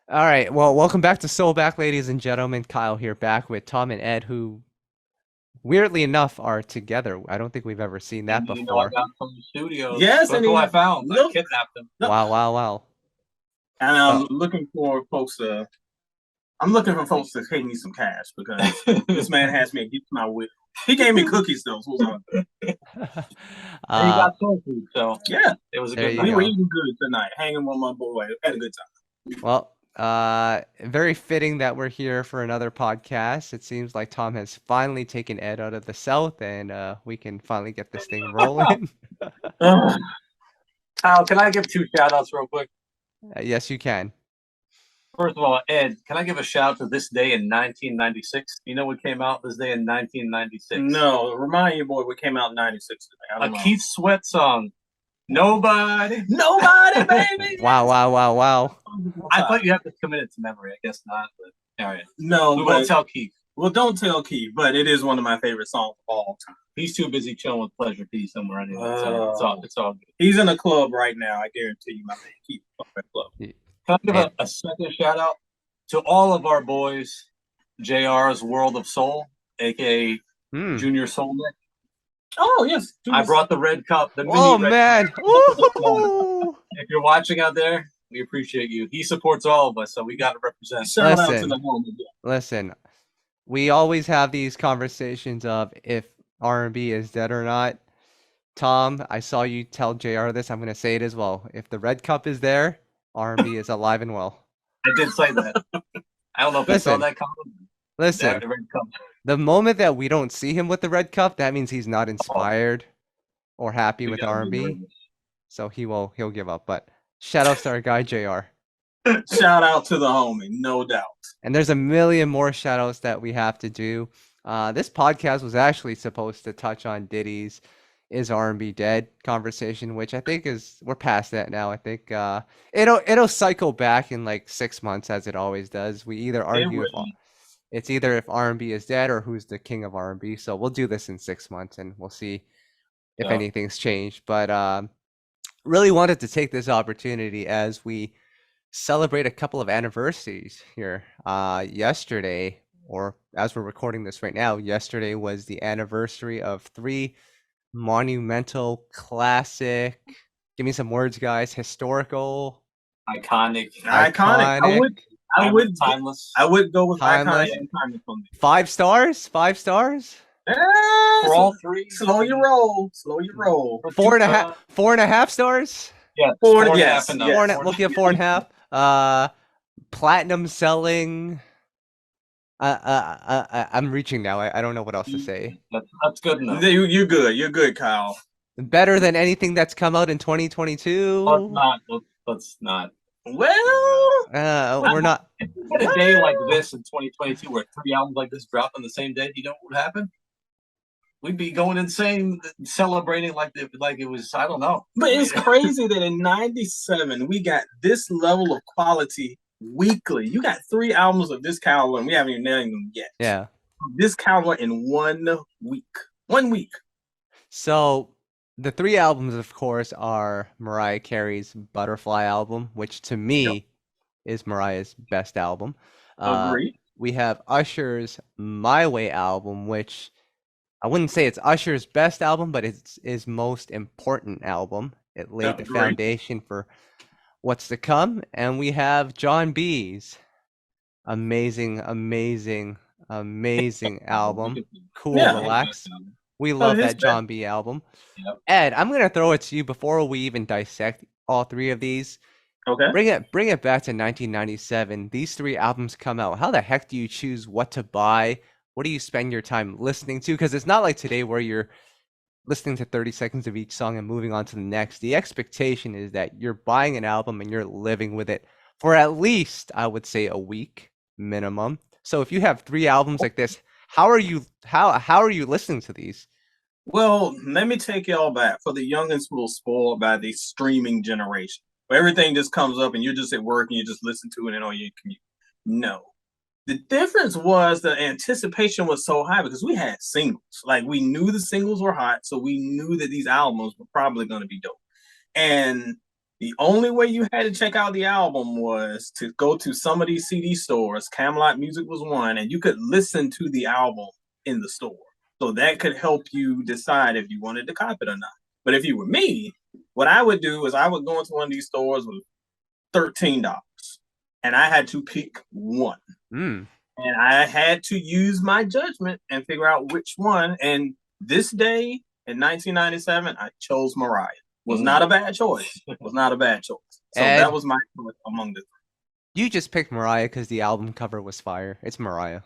All right. Well, welcome back to SoulBack, ladies and gentlemen. Kyle here, back with Tom and Ed, who weirdly enough are together. I don't think we've ever seen that And I before. got from the studios. Yes, Look and who I he found. I look, kidnapped him. look, Wow, wow, wow. and So, I'm looking for folks to. I'm looking for folks to pay me some cash because this man has me against my will. He gave me cookies though. So And he uh, got soul food, so yeah, it was a there good you we night. were go. eating good tonight, hanging with my boy. Had a good time. Well, very fitting that we're here for another podcast. It seems like Tom has finally taken Ed out of the South, and we can finally get this thing rolling. Kyle, can I give two shout outs real quick? Yes, you can. First of all, Ed, can I give a shout out to this day in 1996? You know what came out this day in 1996? No, remind you, boy, we came out in '96 today. I A don't know. Keith Sweat song. Nobody. Nobody, baby. Wow, wow, wow, wow. I thought you had to commit it to memory. I guess not, but all right. No, We but won't tell Keith. well, don't tell Keith, but it is one of my favorite songs of all time. He's too busy chilling with Pleasure P somewhere anyway. So it's all good. He's in a club right now. I guarantee you, my man Keith is in a club. Y- Can I give And a second shout out to all of our boys, JR's World of Soul, aka hmm. Junior Soul Nick. Oh yes, I brought the red cup, the mini Oh red man. cup. Ooh. If you're watching out there, we appreciate you. He supports all of us, so we got to represent. shout out to Listen. the home again. Listen, we always have these conversations of if R&B is dead or not. Tom, I saw you tell JR this. I'm gonna say it as well. If the red cup is there, R&B is alive and well. I did say that. I don't know if you saw Listen, that comment. listen. The red cup. The moment that we don't see him with the red cup, that means he's not inspired or happy We with gotta be R&B. nervous. So he'll give up. But shout outs to our guy JR. Shout out to the homie, no doubt. And there's a million more shout outs that we have to do. This podcast was actually supposed to touch on Diddy's "Is R&B Dead" conversation, which I think we're past that now. I think it'll cycle back in like 6 months as it always does. We either argue it's either if R&B is dead or who's the king of R&B. So we'll do this in 6 months and we'll see if Yeah. anything's changed. But really wanted to take this opportunity as we celebrate a couple of anniversaries here. Yesterday, or as we're recording this right now, yesterday was the anniversary of three monumental, classic. Give me some words, guys. Historical, Iconic. Iconic. I would timeless. I would go with Timeless. iconic and timeless on me. 5 stars. 5 stars. For all three. Slow your roll. Slow your roll. 4.5 stars. Yeah, Four, and a yes, half and yes. We'll give 4.5. Platinum selling. I'm reaching now. I don't know what else to say. That's good enough. You're good. You're good, Kyle. Better than anything that's come out in 2022. Let's not. Well, We're not. If we had a day like this in 2022 where three albums like this dropped on the same day, you know what would happen? We'd be going insane, celebrating like it was, I don't know. but it's crazy that in '97 we got this level of quality weekly. You got 3 albums of this caliber, and we haven't even named them yet. Yeah. This caliber in 1 week. 1 week. So the 3 albums, of course, are Mariah Carey's Butterfly album, which to me is Mariah's best album. Agreed. We have Usher's My Way album, which I wouldn't say it's Usher's best album, but it's his most important album. It laid the Agreed. foundation for what's to come. And we have Jon B's amazing album, Cool Yeah. Relax. We love his that Jon B album. Yep. Ed, I'm gonna throw it to you before we even dissect all 3 of these. Okay. Bring it back to 1997. These 3 albums come out. How the heck do you choose what to buy? What do you spend your time listening to? Because it's not like today where you're listening to 30 seconds of each song and moving on to the next. The expectation is that you're buying an album and you're living with it for at least, I would say, a week minimum. So if you have 3 albums like this, how are you listening to these? Well, let me take y'all back. For the youngins who are spoiled by the streaming generation, where everything just comes up and you're just at work and you just listen to it and on your commute. No. The difference was the anticipation was so high because we had singles. Like we knew the singles were hot, so we knew that these albums were probably going to be dope. And The only way you had to check out the album was to go to some of these CD stores. Camelot Music was one, and you could listen to the album in the store. So that could help you decide if you wanted to cop it or not. But if you were me, what I would do is I would go into one of these stores with $13, and I had to pick one. Mm. And I had to use my judgment and figure out which one. And this day in 1997, I chose Mariah. Was not a bad choice. Was not a bad choice. So Ed, that was my choice among the three. you just picked Mariah because the album cover was fire. It's Mariah.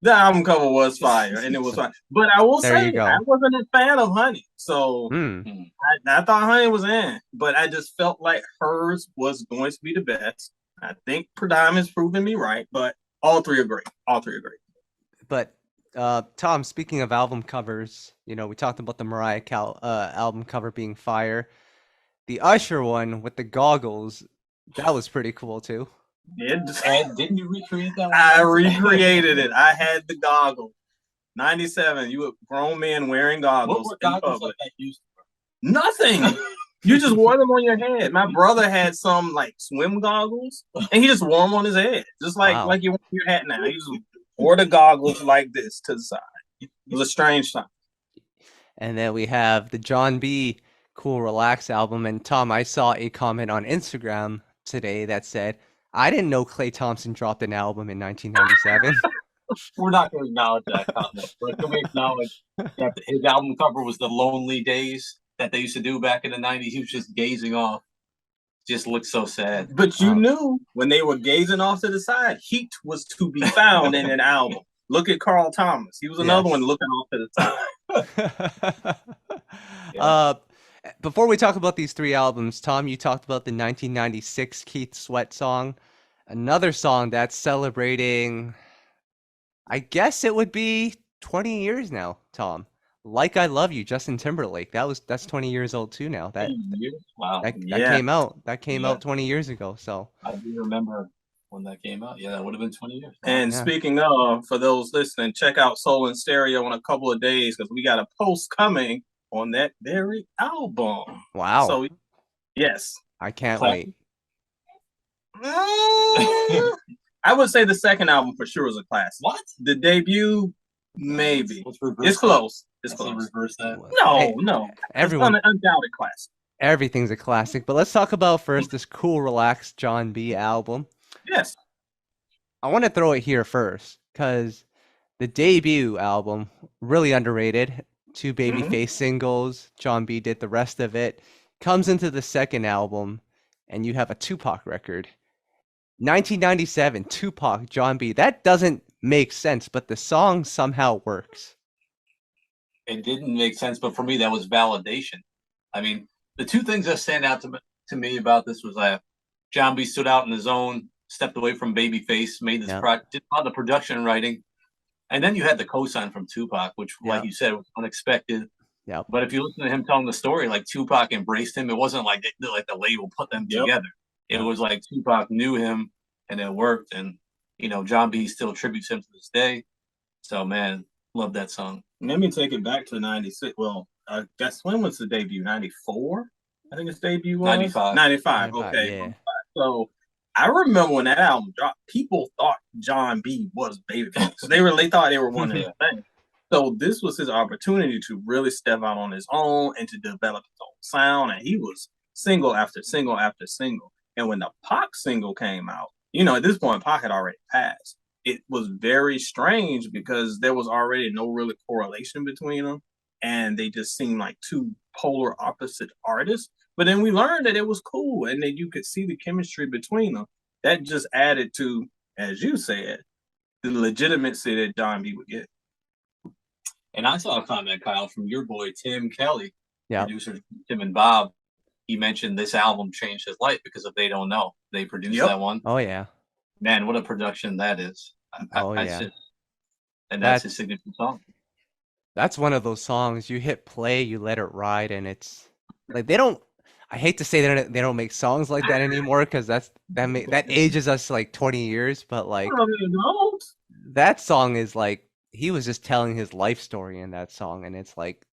The album cover was fire, and it was fire. But I will There you say, go. I wasn't a fan of Honey. So Mm. I thought Honey was in, but I just felt like hers was going to be the best. I think Predominance proving me right, but all three are great. All three are great. But Tom, speaking of album covers, you know, we talked about the Mariah album cover being fire. The Usher one with the goggles, that was pretty cool too. And didn't you recreate that one? I recreated it. I had the goggles. 97, you were grown men wearing goggles. What were goggles like that used for? Nothing. You just wore them on your head. My brother had some like swim goggles, and he just wore them on his head, just like you wear your hat now. He just wore the goggles like this to the side. It was a strange time. And then we have the Jon B Cool Relax album. And Tom, I saw a comment on Instagram today that said, I didn't know Klay Thompson dropped an album in 1997. We're not going to acknowledge that comment, but can we acknowledge that his album cover was The Lonely Days that they used to do back in the 90s? He was just gazing off. Just looked so sad. But you knew when they were gazing off to the side, heat was to be found in an album. Look at Carl Thomas. He was another one looking off to the side. Before we talk about these three albums, Tom, you talked about the 1996 Keith Sweat song. Another song that's celebrating, I guess it would be 20 years now, Tom. Like I Love You, Justin Timberlake. That's 20 years old too now. Wow. That came out. That came out 20 years ago. So I do remember when that came out. Yeah, that would have been 20 years. And speaking of, for those listening, check out Soul and Stereo in a couple of days because we got a post coming on that very album. Wow. So yes. I can't wait. I would say the second album for sure is a classic. What? The debut, maybe. It's close. It's close. Reverse that. No. Everyone, it's an undoubted classic. Everything's a classic. But let's talk about first this Cool Relax Jon B album. Yes. I want to throw it here first because the debut album, really underrated. 2 Babyface singles. Jon B did the rest of it. Comes into the second album, and you have a Tupac record. 1997, Tupac, Jon B. That doesn't make sense, but the song somehow works. It didn't make sense, but for me, that was validation. I mean, the two things that stand out to me about this was that Jon B stood out in his own, stepped away from Babyface, made this project, did all the production and writing. And then you had the cosign from Tupac, which, like you said, was unexpected. Yeah. But if you listen to him telling the story, like Tupac embraced him. It wasn't like the label put them together. It was like Tupac knew him and it worked. And, you know, Jon B still tributes him to this day. So, man, love that song. Let me take it back to 96. Well, I guess when was the debut? 94? I think its debut was 95. 95. Okay. Yeah. So I remember when that album dropped, people thought Jon B was Babyface. They thought they were one of the things. So this was his opportunity to really step out on his own and to develop his own sound. And he was single after single after single. And when the Pac single came out, you know, at this point, Pac had already passed. It was very strange because there was already no really correlation between them. And they just seemed like two polar opposite artists. But then we learned that it was cool and that you could see the chemistry between them. That just added to, as you said, the legitimacy that Jon B would get. And I saw a comment, Kyle, from your boy, Tim Kelly, producer Tim and Bob. He mentioned this album changed his life because if they don't know, they produced that one. Oh, yeah. Man, what a production that is. And that's his signature song. That's one of those songs you hit play, you let it ride, and it's like they don't. I hate to say they don't make songs like that anymore because that ages us like 20 years. But like that song is like he was just telling his life story in that song, and it's like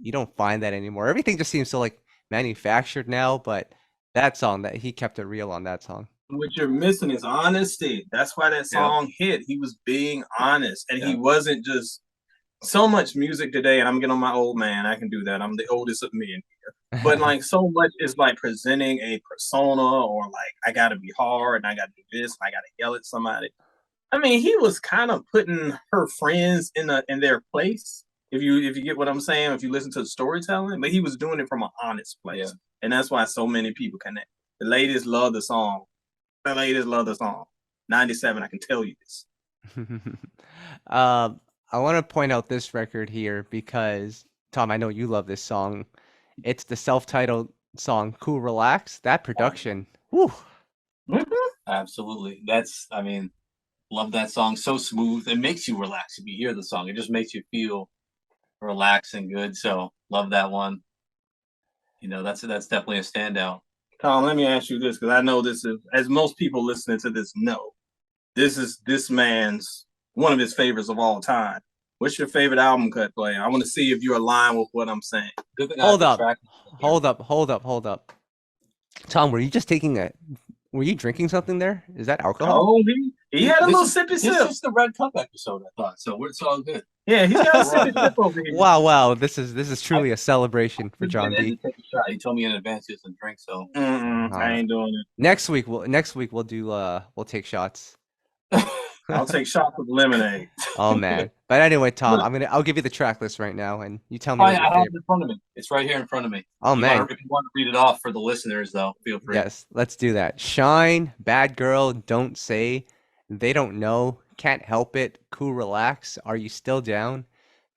you don't find that anymore. Everything just seems so like manufactured now. But That song, that he kept it real on that song. What you're missing is honesty. That's why that song hit. He was being honest, and he wasn't just so much music today. And I'm getting on my old man. I can do that. I'm the oldest of me in here. But like so much is like presenting a persona, or like I got to be hard and I got to do this. And I got to yell at somebody. I mean, he was kind of putting her friends in their place. If you get what I'm saying, if you listen to the storytelling, but he was doing it from an honest place, and that's why so many people connect. The ladies love the song. The ladies love the song. 97, I can tell you this. I want to point out this record here because Tom, I know you love this song. It's the self-titled song "Cool Relax." That production, whew. Absolutely. That's, I mean, love that song. So smooth. It makes you relax if you hear the song. It just makes you feel relaxed and good. So love that one. You know, that's definitely a standout. Tom, let me ask you this, because I know this is, as most people listening to this know, this is this man's one of his favorites of all time. What's your favorite album cut, player? I want to see if you're aligned with what I'm saying. Hold up. Tom, were you drinking something there? Is that alcohol? Oh, he had a little sippy sip. This is the Red Cup episode, I thought. So it's all good. Yeah, he's got a sippy sip over here. Wow. This is truly a celebration for Jon B. He told me in advance he doesn't drink, so I ain't doing it. Next week we'll do we'll take shots. I'll take shots with lemonade. Oh man. But anyway, Tom, I'll give you the track list right now and you tell me I have it in front of me. It's right here in front of me. Oh man. If you want to read it off for the listeners though, feel free. Yes, let's do that. Shine, Bad Girl, Don't Say, They Don't Know, Can't Help It, Cool Relax, Are You Still Down,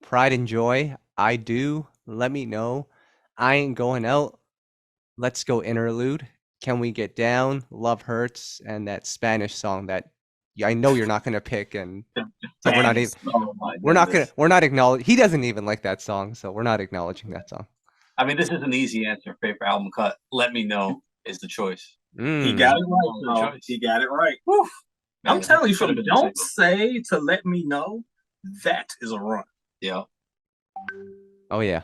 Pride and Joy, I Do, Let Me Know, I Ain't Going Out, Let's Go Interlude, Can We Get Down, Love Hurts, and that Spanish song that I know you're not gonna pick, and so we're not acknowledging. He doesn't even like that song, so we're not acknowledging that song. I mean, this is an easy answer. Favorite album cut. Let Me Know is the choice. He got it right. He got it right. Man, I'm telling you, from Don't Say to Let Me Know, that is a run. Yeah. Oh yeah.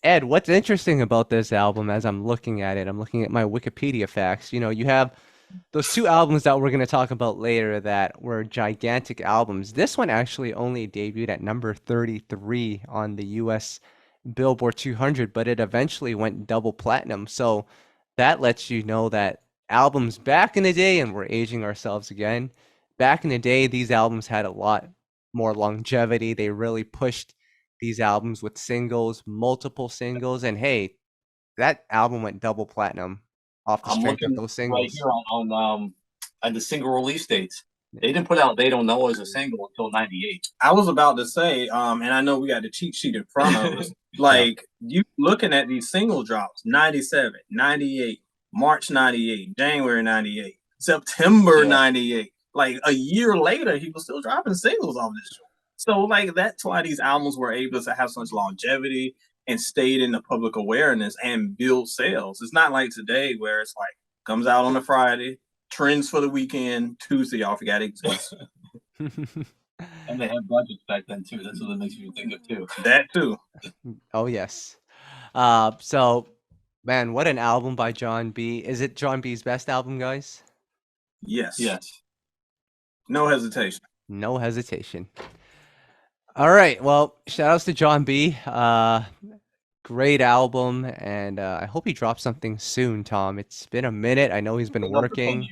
Ed, what's interesting about this album as I'm looking at it, I'm looking at my Wikipedia facts. You know, you have those two albums that we're going to talk about later that were gigantic albums. This one actually only debuted at number 33 on the US Billboard 200, but it eventually went double platinum. So that lets you know that albums back in the day, and we're aging ourselves again, back in the day, these albums had a lot more longevity. They really pushed these albums with singles, multiple singles, and hey, that album went double platinum off the strength of those singles. Right here on the single release dates. They didn't put out They Don't Know as a single until 98. I was about to say, and I know we got the cheat sheet in front of us. Like, you looking at these single drops, 97, 98, March 98, January 98, September 98. Like, a year later, he was still dropping singles off this show. So, like, that's why these albums were able to have such longevity and stayed in the public awareness and build sales. It's not like today where it's like, comes out on a Friday, trends for the weekend, Tuesday, y'all forgot it exists. And they had budgets back then too. That's what it makes you think of too. That too. Oh yes. So man, what an album by Jon B. Is it Jon B's best album, guys? Yes. Yes. No hesitation. No hesitation. All right. Well, shout outs to Jon B. Great album, and I hope he drops something soon, Tom. It's been a minute. I know he's been working.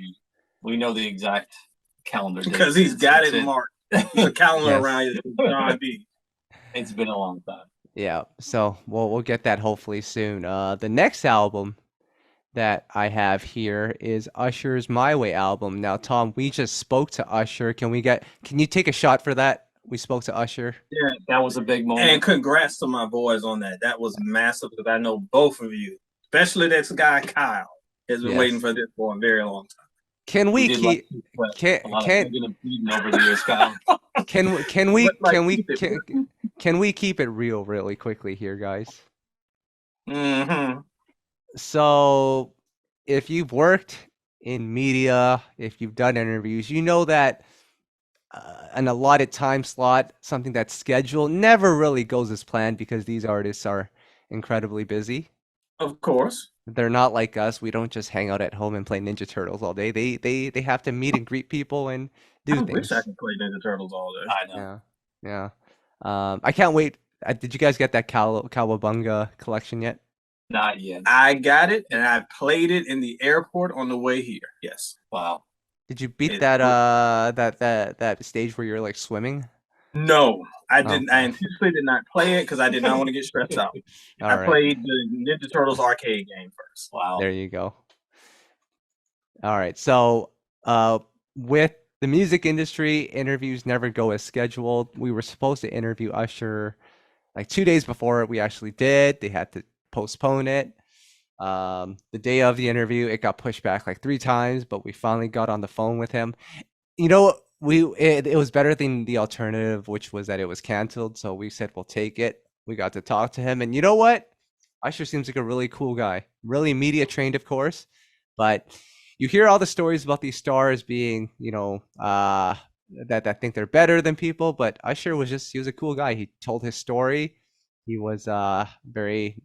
We know the exact calendar because he's got it marked. The calendar around Jon B. It's been a long time. Yeah. So we'll get that hopefully soon. The next album that I have here is Usher's My Way album. Now, Tom, we just spoke to Usher. Can you take a shot for that? We spoke to Usher. Yeah, that was a big moment. And congrats to my boys on that. That was massive because I know both of you, especially this guy Kyle, has been waiting for this for a very long time. Can we keep over the years, Kyle? Can we keep it real really quickly here, guys? Mm-hmm. So if you've worked in media, if you've done interviews, you know that an allotted time slot, something that's scheduled, never really goes as planned because these artists are incredibly busy. Of course. They're not like us. We don't just hang out at home and play Ninja Turtles all day. They have to meet and greet people and do I wish I things. could play Ninja Turtles all day. I know. Yeah, yeah. I can't wait. Did you guys get that Cowabunga collection yet? Not yet. I got it, and I played it in the airport on the way here. Yes. Wow. Did you beat It- that stage where you're like swimming? No, I Oh, didn't. I intentionally did not play it because I did not want to get stressed out. all I right. played the Ninja Turtles arcade game first. Wow. There you go. All right. So, with the music industry, interviews never go as scheduled. We were supposed to interview Usher like 2 days before we actually did. They had to postpone it. The day of the interview, it got pushed back like 3 times, but we finally got on the phone with him. You know, it was better than the alternative, which was that it was canceled. So we said we'll take it. We got to talk to him, and you know what? Usher seems like a really cool guy, really media trained, of course, but you hear all the stories about these stars being, that think they're better than people, but Usher he was a cool guy. He told his story. He was very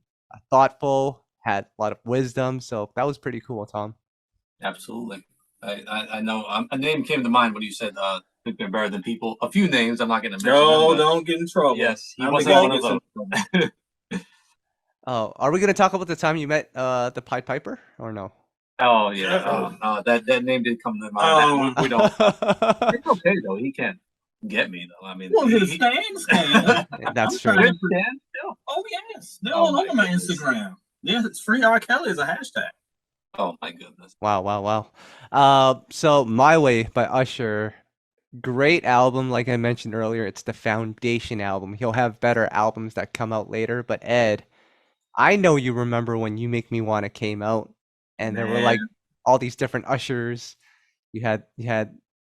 thoughtful, had a lot of wisdom, so that was pretty cool, Tom. Absolutely. I know a name came to mind when you said think they're better than people. A few names, I'm not going to mention No, them, but don't get in trouble. yes, he I'm wasn't the one of guy those. that gets in Oh, are we gonna talk about the time you met the Pied Piper or no? Oh yeah, that name did come to mind. We don't. It's okay though. He can't get me though. I mean, Well, his fans can. That's I'm true. trying Chris can still. Oh yes, they're Oh, all my over my goodness. Instagram. Yes, it's free R. Kelly as a hashtag. Oh my goodness. Wow. So My Way by Usher, great album. Like I mentioned earlier, it's the foundation album. He'll have better albums that come out later, but Ed, I know you remember when You Make Me Wanna came out, and there were Man. like all these different Ushers. You had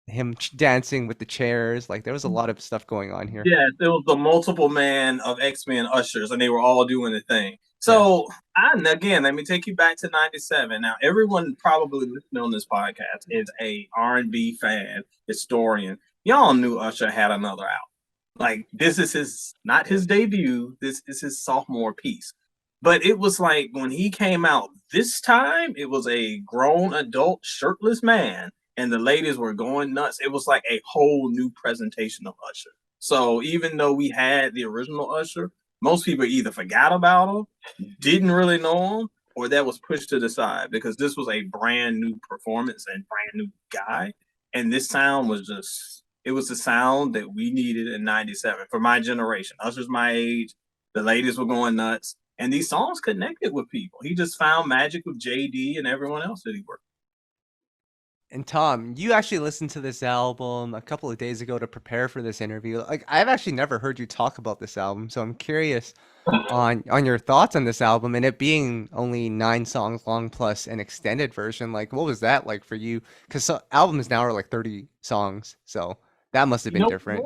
him dancing with the chairs. Like there was a lot of stuff going on here. Yes, it was the multiple man of X-Men Ushers, and they were all doing the thing. So, again, let me take you back to '97. Now, everyone probably listening on this podcast is a R&B fan, historian. Y'all knew Usher had another album. Like this is not his debut. This is his sophomore piece. But it was like when he came out this time, it was a grown adult shirtless man, and the ladies were going nuts. It was like a whole new presentation of Usher. So even though we had the original Usher, most people either forgot about him, didn't really know him, or that was pushed to the side because this was a brand new performance and brand new guy. And this sound was just, it was the sound that we needed in '97 for my generation. Usher's my age. The ladies were going nuts. And these songs connected with people. He just found magic with JD and everyone else that he worked with. And Tom, you actually listened to this album a couple of days ago to prepare for this interview. Like I've actually never heard you talk about this album, so I'm curious on your thoughts on this album and it being only 9 songs long plus an extended version. Like what was that like for you? Because albums now are like 30 songs, so that must have been different.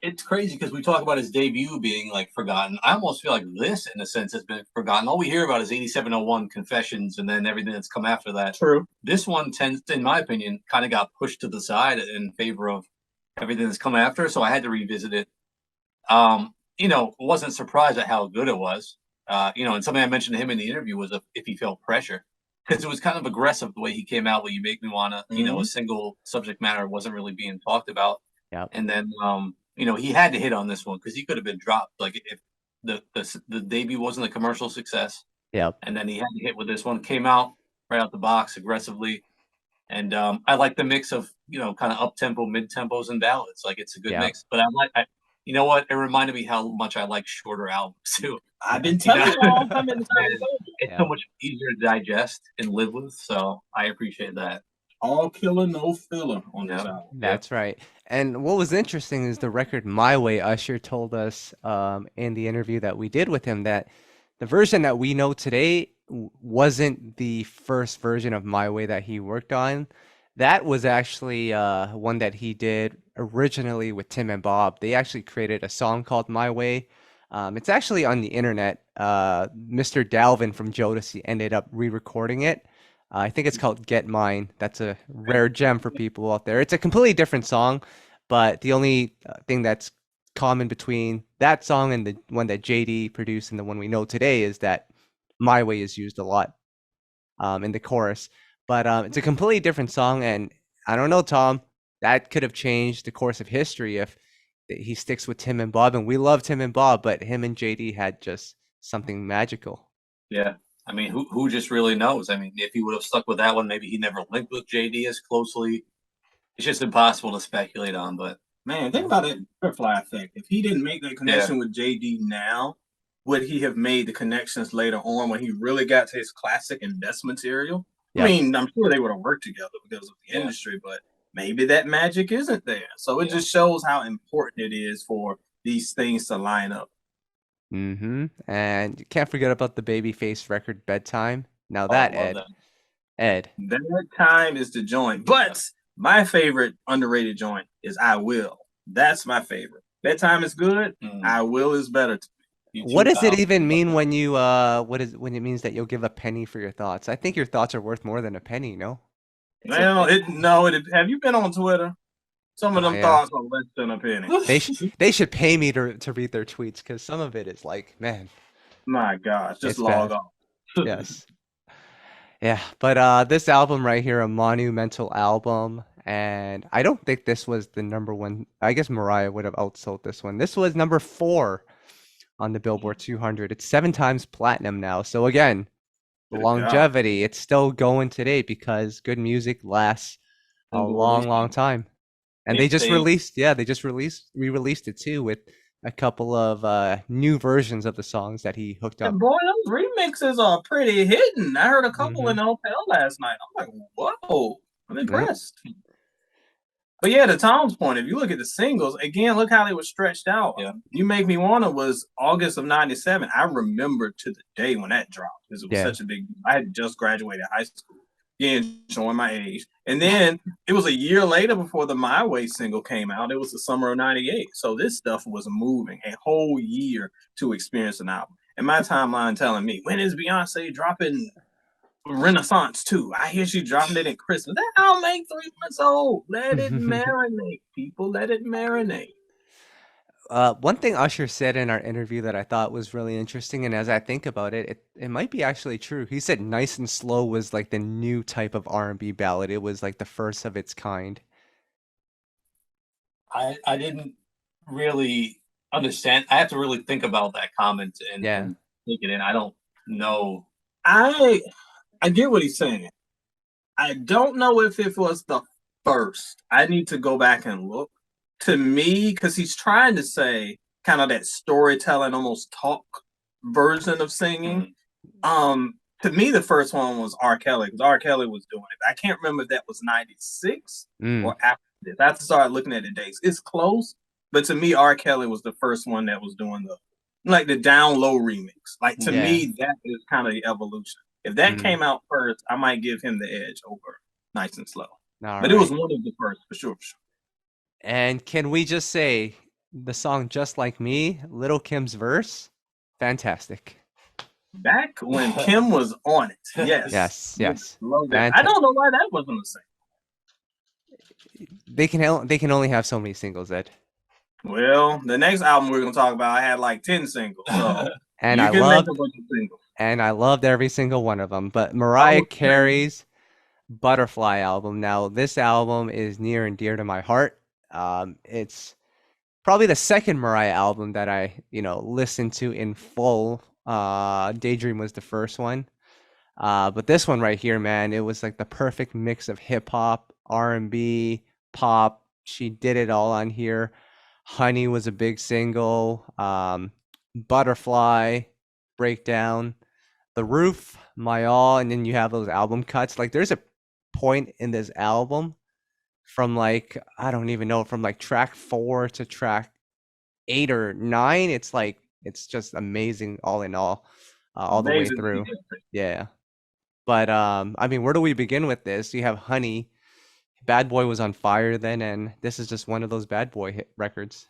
It's crazy because we talk about his debut being like forgotten. I almost feel like this, in a sense, has been forgotten. All we hear about is 8701 Confessions and then everything that's come after that. True. This one tends, in my opinion, kind of got pushed to the side in favor of everything that's come after. So I had to revisit it. Wasn't surprised at how good it was. And something I mentioned to him in the interview was if he felt pressure. Because it was kind of aggressive the way he came out, where You Make Me Wanna, a single subject matter wasn't really being talked about. Yeah. And then he had to hit on this one because he could have been dropped. Like if the debut wasn't a commercial success, and then he had to hit with this one. Came out right out the box aggressively, and I like the mix of kind of up tempo, mid tempos, and ballads. Like it's a good mix. But you know what? It reminded me how much I like shorter albums too. I've been telling you all time in it's so much easier to digest and live with. So I appreciate that. All killer, no filler on this album. That's right. And what was interesting is the record My Way. Usher told us in the interview that we did with him that the version that we know today wasn't the first version of My Way that he worked on. That was actually one that he did originally with Tim and Bob. They actually created a song called My Way. It's actually on the internet. Mr. Dalvin from Jodeci ended up re-recording it. I think it's called Get Mine. That's a rare gem for people out there. It's a completely different song, but the only thing that's common between that song and the one that JD produced and the one we know today is that My Way is used a lot in the chorus, but it's a completely different song. And I don't know, Tom, that could have changed the course of history if he sticks with Tim and Bob. And we love Tim and Bob, but him and JD had just something magical. Yeah. I mean, who just really knows? I mean, if he would have stuck with that one, maybe he never linked with JD as closely. It's just impossible to speculate on. But man, think about it, butterfly effect. If he didn't make that connection with JD now, would he have made the connections later on when he really got to his classic and best material? Yeah. I mean, I'm sure they would have worked together because of the industry, but maybe that magic isn't there. So it just shows how important it is for these things to line up. And you can't forget about the Babyface record, Bedtime. Now that, Ed. That time is the joint. But my favorite underrated joint is I Will. That's my favorite. Bedtime is good. I Will is better. What does it even mean when you when it means that you'll give a penny for your thoughts? I think your thoughts are worth more than a penny, no? Well, have you been on Twitter? Some of them thoughts are less than a penny. They should pay me to read their tweets, because some of it is like, man. My gosh, just log off. Yes. Yeah, but this album right here, a monumental album, and I don't think this was the #1. I guess Mariah would have outsold this one. This was number 4 on the Billboard 200. It's 7 times platinum now. So again, longevity. It's still going today because good music lasts a long time. And they just re-released it too with a couple of new versions of the songs that he hooked up. And boy, those remixes are pretty hidden. I heard a couple in the hotel last night. I'm like, whoa, I'm impressed. But yeah, to Tom's point, if you look at the singles, again, look how they were stretched out. Yeah. You Make Me Wanna was August of '97. I remember to the day when that dropped because it was such a big deal. I had just graduated high school. Again, showing my age. And then it was a year later before the My Way single came out. It was the summer of '98. So this stuff was moving a whole year to experience an album. And my timeline telling me, when is Beyonce dropping Renaissance 2? I hear she dropping it at Christmas. That album ain't 3 months old. Let it marinate, people. Let it marinate. One thing Usher said in our interview that I thought was really interesting, and as I think about it, it might be actually true. He said Nice and Slow was like the new type of R&B ballad. It was like the first of its kind. I didn't really understand. I have to really think about that comment and take it in. I don't know. I get what he's saying. I don't know if it was the first. I need to go back and look. To me, because he's trying to say kind of that storytelling, almost talk version of singing. To me, the first one was R. Kelly, because R. Kelly was doing it. I can't remember if that was '96 or after this. I have to start looking at the dates. It's close, but to me, R. Kelly was the first one that was doing the down low remix. Like to me, that is kind of the evolution. If that came out first, I might give him the edge over Nice and Slow. But it was one of the first for sure. And can we just say the song Just Like Me, Little Kim's verse, fantastic. Back when Kim was on it. Yes. I don't know why that wasn't the same. They can only have so many singles, Ed. Well, the next album we're gonna talk about, I had like 10 singles. So and I loved every single one of them. But Mariah Carey's Butterfly album. Now, this album is near and dear to my heart. It's probably the second Mariah album that I, listened to in full. Daydream was the first one. But this one right here, man, it was like the perfect mix of hip hop, R&B, pop. She did it all on here. Honey was a big single. Butterfly, Breakdown, The Roof, My All, and then you have those album cuts. Like there's a point in this album from I don't even know, from track 4 to track 8 or 9. It's it's just amazing all in all the way through. Yeah. But where do we begin with this? You have Honey. Bad Boy was on fire then, and this is just one of those Bad Boy hit records.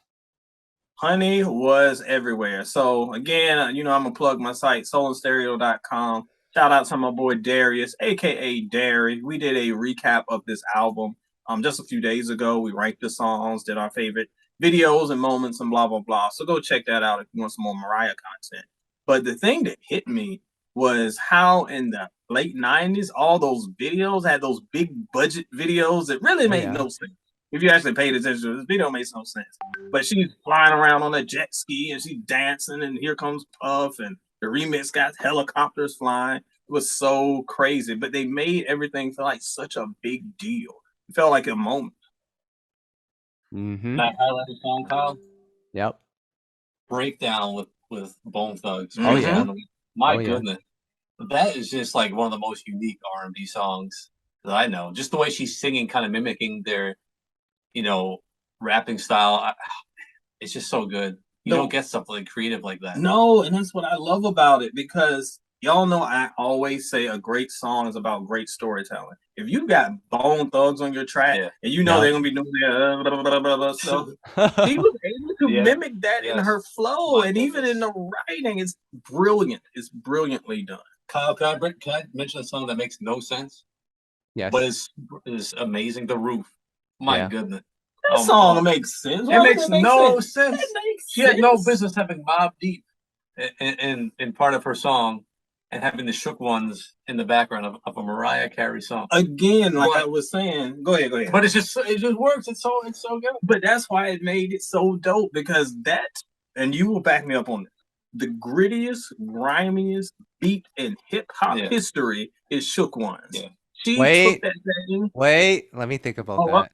Honey was everywhere. So again, I'm gonna plug my site, soulandstereo.com. Shout out to my boy Darius, aka Derry. We did a recap of this album just a few days ago. We ranked the songs, did our favorite videos and moments and blah blah blah. So go check that out if you want some more Mariah content. But the thing that hit me was how in the late 90s, all those videos had those big budget videos that really made no sense. If you actually paid attention to this video, makes no sense. But she's flying around on a jet ski and she's dancing, and here comes Puff, and the remix got helicopters flying. It was so crazy, but they made everything feel like such a big deal. It felt like a moment. That highlighted song, Kyle. Yep. Breakdown with Bone Thugs. Oh yeah. My goodness, that is just like one of the most unique R&B songs that I know. Just the way she's singing, kind of mimicking their, rapping style. It's just so good. You don't get something creative like that. No, and that's what I love about it, because y'all know I always say a great song is about great storytelling. If you got Bone Thugs on your track, and they're gonna be doing their stuff, she was able to mimic that in her flow, and even in the writing, it's brilliant. It's brilliantly done. Kyle, can I mention a song that makes no sense? Yes. But is amazing. The Roof. My goodness. That song makes sense. It makes no sense. She had no business having Mobb Deep in part of her song, and having the Shook Ones in the background of a Mariah Carey song. Again, like I was saying, go ahead. But it just works. It's so good. But that's why it made it so dope, because that, and you will back me up on it, the grittiest, grimiest beat in hip hop history is Shook Ones. Yeah. Wait, let me think about that.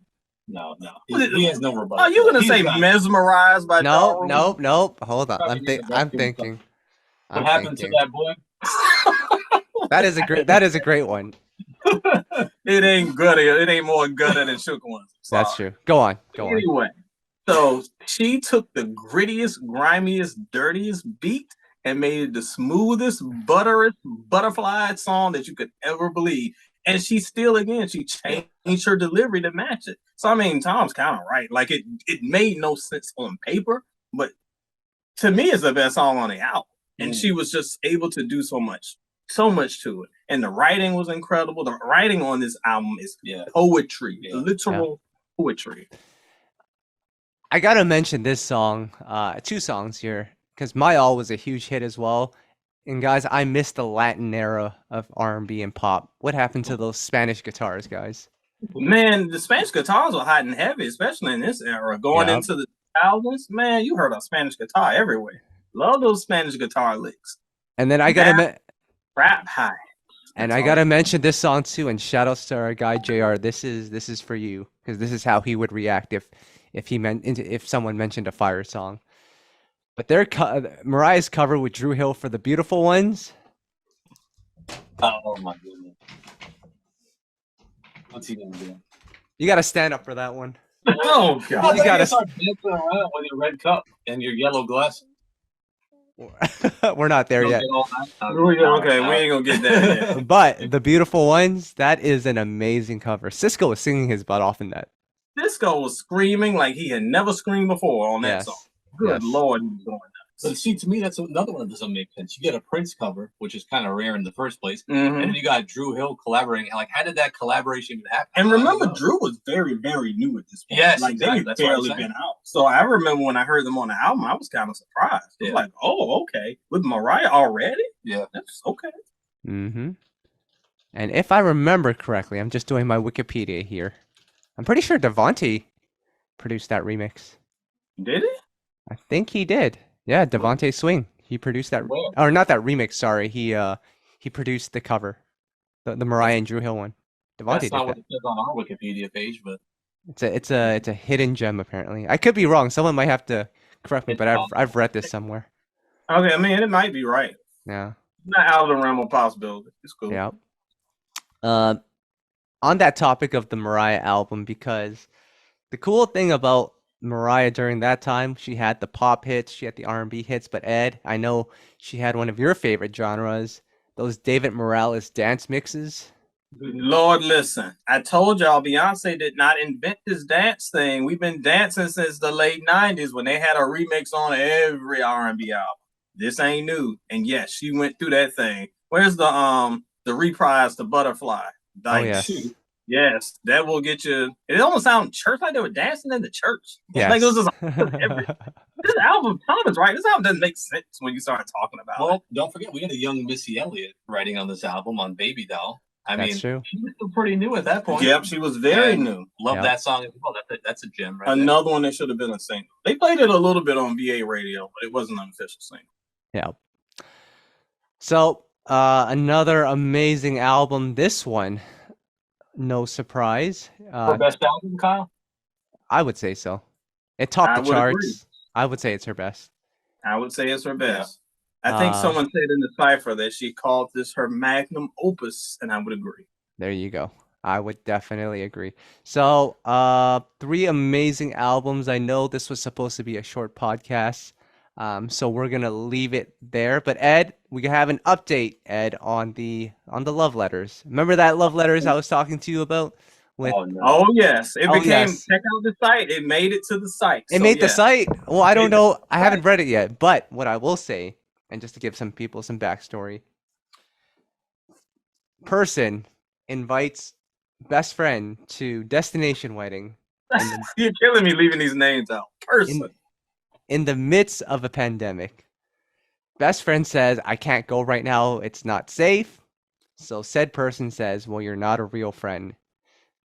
No. He has no rebuttal. Are you gonna say Mesmerized by Nope. Hold on. I'm thinking. What happened to that boy? That is a great one. It ain't good. It ain't more gutter than Shook Ones. That's true. Go on. Anyway, so she took the grittiest, grimiest, dirtiest beat and made it the smoothest, butterfly song that you could ever believe. And she changed her delivery to match it. So I mean, Tom's kind of right. Like it made no sense on paper, but to me, it's the best song on the album. And she was just able to do so much to it. And the writing was incredible. The writing on this album is poetry, literal poetry. I gotta mention this song, 2 songs here, because My All was a huge hit as well. And guys, I missed the Latin era of R&B and pop. What happened to those Spanish guitars, guys? Man, the Spanish guitars were hot and heavy, especially in this era. Going into the 2000s, man, you heard a Spanish guitar everywhere. Love those Spanish guitar licks. And then I gotta rap high. And I gotta mention this song too. And shout outs to our guy JR. This is for you, because this is how he would react if someone mentioned a fire song. But Mariah's cover with Drew Hill for The Beautiful Ones. Oh my goodness! What's he gonna do? You gotta stand up for that one. Oh God! You gotta start dancing around with your red cup and your yellow glasses. We're not there yet. Okay, we ain't gonna get there yet. But The Beautiful Ones, that is an amazing cover. Cisco was singing his butt off in that. Cisco was screaming like he had never screamed before on that song. Good Lord, he was going nuts. But see, to me, that's another one that doesn't make sense. You get a Prince cover, which is kind of rare in the first place, and then you got Drew Hill collaborating. Like, how did that collaboration even happen? And remember, Drew was very, very new at this point. Yes, like exactly. They've barely been out. So I remember when I heard them on the album, I was kind of surprised. I was like, oh, okay, with Mariah already? Yeah, that's okay. And if I remember correctly, I'm just doing my Wikipedia here. I'm pretty sure Devontae produced that remix. Did he? I think he did. Yeah, Devontae Swing. He produced that, or not that remix. Sorry, he produced the cover, the Mariah and Drew Hill one. Devontae That's not what it says on our Wikipedia page, but it's a hidden gem apparently. I could be wrong. Someone might have to correct me, but I've read this somewhere. Okay, I mean it might be right. Yeah, not out of the realm of possibility. It's cool. Yeah. On that topic of the Mariah album, because the cool thing about Mariah during that time, she had the pop hits, she had the R&B hits, but Ed, I know she had one of your favorite genres, those David Morales dance mixes. Lord, listen, I told y'all Beyonce did not invent this dance thing. We've been dancing since the late 90s when they had a remix on every R&B album. This ain't new. And yes, she went through that thing. Where's the reprise to Butterfly? Like, yes, that will get you. It almost sounded church, like they were dancing in the church. Yes. Like it was just This album, Tom is right. This album doesn't make sense when you start talking about it. Well, don't forget we had a young Missy Elliott writing on this album on Baby Doll. I That's mean, true. she was still pretty new at that point. Yep, she was very And new. Love Yep. that song as well. That's a gem right there. Another one that should have been a single. They played it a little bit on VA radio, but it wasn't an official single. Yeah. So another amazing album. This one, no surprise. Her best album, Kyle? I would say so. It topped I the would charts. agree. I would say it's her best. I would say it's her best. I think someone said in the cipher that she called this her magnum opus, and I would agree. There you go. I would definitely agree. So, 3 amazing albums. I know this was supposed to be a short podcast, so we're gonna leave it there. But Ed, we have an update, Ed, on the love letters. Remember that love letters I was talking to you about? With Oh yes, it became. yes. Check out the site. It made it to the site. It made the site. Well, I don't know. I haven't read it yet. But what I will say, and just to give some people some backstory, person invites best friend to destination wedding You're killing me leaving these names out. Person. in the midst of a pandemic. Best friend says, I can't go right now. It's not safe. So said person says, well, you're not a real friend.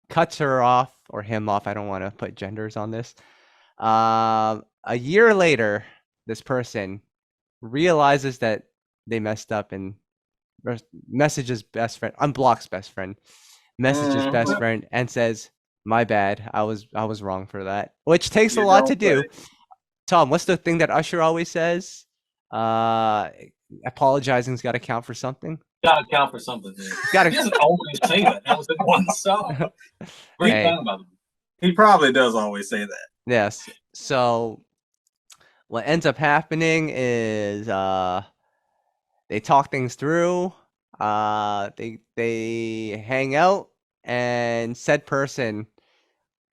Cuts her off or him off. I don't want to put genders on this. A year later, this person realizes that they messed up and messages best friend, unblocks best friend, messages best friend, and says, "My bad. I was wrong for that." Which takes a lot to do. Tom, what's the thing that Usher always says? Apologizing's got to count for something. Gotta count for something. He doesn't always say that. That was in one song. Great song about him. He probably does always say that. Yes. So what ends up happening is they talk things through. They hang out, and said person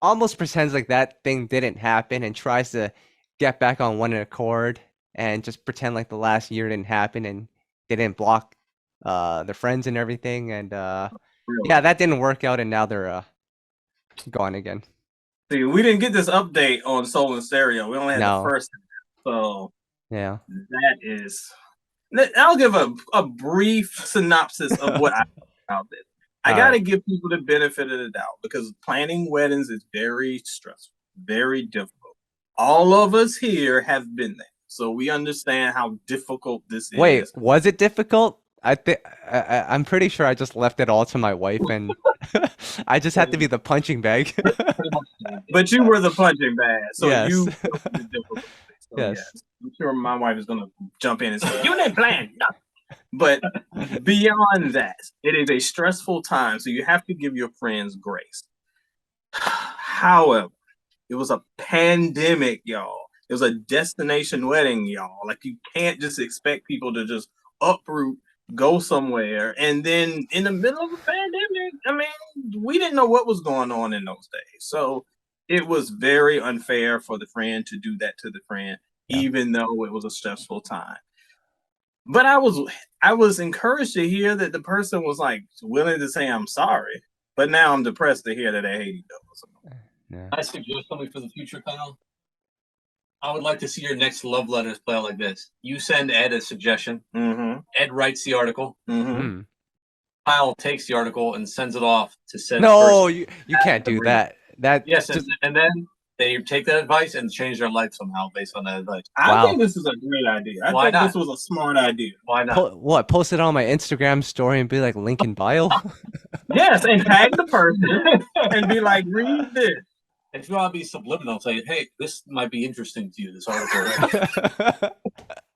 almost pretends like that thing didn't happen and tries to get back on one accord and just pretend like the last year didn't happen and they didn't block their friends and everything. And yeah, that didn't work out, and now they're gone again. See, we didn't get this update on Soul and Stereo. We only had No. the first. So Yeah. that is. I'll give a brief synopsis of what I thought about this. I got to give people the benefit of the doubt because planning weddings is very stressful, very difficult. All of us here have been there, so we understand how difficult this is. Wait, was it difficult? I'm pretty sure I just left it all to my wife, and I just had to be the punching bag. But you were the punching bag, so Yes. you. The difficult. So Yes. I'm sure my wife is gonna jump in and say, "You didn't plan nothing." But beyond that, it is a stressful time, so you have to give your friends grace. However, it was a pandemic, y'all. It was a destination wedding, y'all. Like, you can't just expect people to just uproot, go somewhere, and then in the middle of a pandemic, I mean, we didn't know what was going on in those days. So it was very unfair for the friend to do that to the friend, even though it was a stressful time. But I was encouraged to hear that the person was like willing to say I'm sorry. But now I'm depressed to hear that they hate each other. Yeah. I suggest something for the future, Kyle. I would like to see your next love letters play out like this. You send Ed a suggestion. Mm-hmm. Ed writes the article. Mm-hmm. Kyle takes the article and sends it off to said No, person. you can't do that. Yes, and then they take that advice and change their life somehow based on that advice. I think this is a great idea. I think this was a smart idea. Why not? Post it on my Instagram story and be like, link in bio? Yes, and tag the person and be like, read this. If you want to be subliminal, say, hey, this might be interesting to you, this article.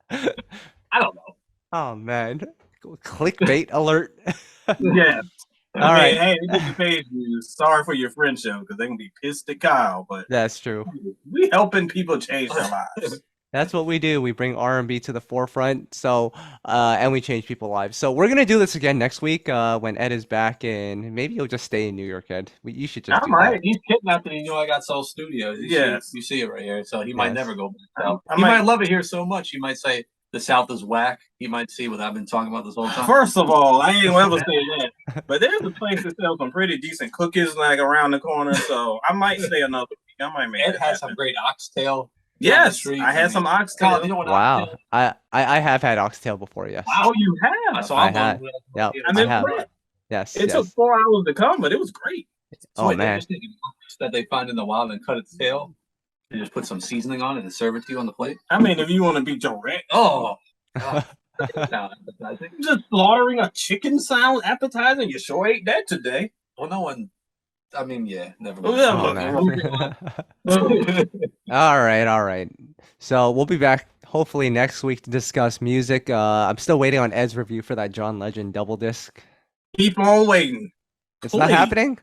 I don't know. Oh, man. Clickbait alert. Yeah. All right. Hey, it didn't pay you. Sorry for your friendship because they can be pissed at Kyle, but That's true. we helping people change their lives. That's what we do. We bring R&B to the forefront. So, and we change people's lives. So we're gonna do this again next week when Ed is back, and maybe you'll just stay in New York, Ed. You should just. I might. He's kidnapped, and I got Soul Studios. Yes, you see it right here. So he might never go back south. He might love it here so much. He might say the South is whack. He might see what I've been talking about this whole time. First of all, I ain't ever say that. But there's a place that sells some pretty decent cookies like around the corner. So I might stay another week. I might make Ed has some great oxtail Yes, street, I had some oxtail. You know what Wow. oxtail? I have had oxtail before, yes. Wow. Oh, you have? So I I'm had. going. Yep, I'm I have. impressed. Yes, It took yes. 4 hours to come, but it was great. So Oh, wait, they're man. just taking ox that they find in the wild and cut its tail, and just put some seasoning on it and serve it to you on the plate. I mean, if you want to be direct, Oh, God. Sound appetizing. just slaughtering a chicken sound appetizing. You sure ate that today. Well, no one. I mean, yeah, never Oh, mind. yeah, Oh, look, man. moving on. All right, all right. So we'll be back hopefully next week to discuss music. I'm still waiting on Ed's review for that John Legend double disc. Keep on waiting. It's not Please. happening?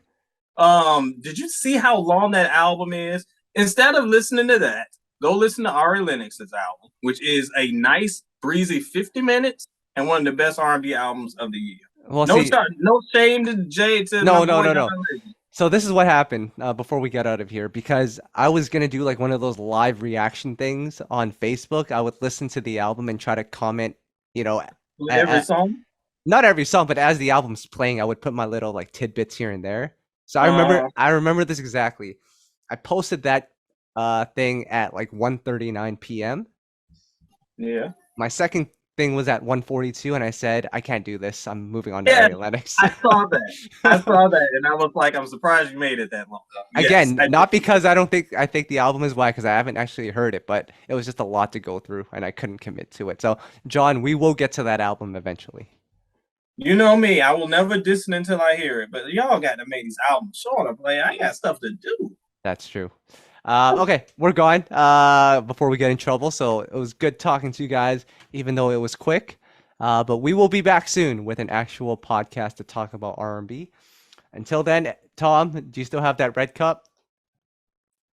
Did you see how long that album is? Instead of listening to that, go listen to Ari Lennox's album, which is a nice, breezy 50 minutes and one of the best R&B albums of the year. Well, No, see, no shame to Jay. To No, my no, boy no, no. John Legend. so this is what happened before we get out of here, because I was gonna do like one of those live reaction things on Facebook. I would listen to the album and try to comment, you know, With every song. not every song, but as the album's playing, I would put my little like tidbits here and there. So I remember this exactly. I posted that thing at like 1:39 p.m. Yeah. My second thing was at 1:42, and I said, I can't do this. I'm moving on to Yeah, Ari Lennox. I saw that. And I was like, I'm surprised you made it that long. Again, Yes, not because I think the album is whack, because I haven't actually heard it, but it was just a lot to go through, and I couldn't commit to it. So, John, we will get to that album eventually. You know me, I will never listen until I hear it. But y'all got to make these albums shorter, play. I got stuff to do. That's true. Okay, we're gone before we get in trouble. So it was good talking to you guys, even though it was quick. But we will be back soon with an actual podcast to talk about R&B. Until then, Tom, do you still have that red cup?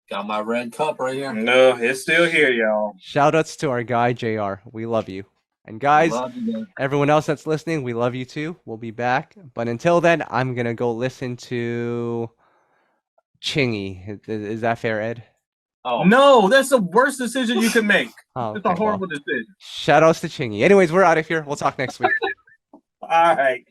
Got my red cup right here. No, it's still here, y'all. Shout outs to our guy, JR. We love you. And guys, Love you, man. everyone else that's listening, we love you too. We'll be back. But until then, I'm going to go listen to Chingy. Is that fair, Ed? Oh, No, that's the worst decision you can make. Oh, It's a okay, well, horrible decision. shout outs to Chingy. Anyways, we're out of here. We'll talk next week. All right.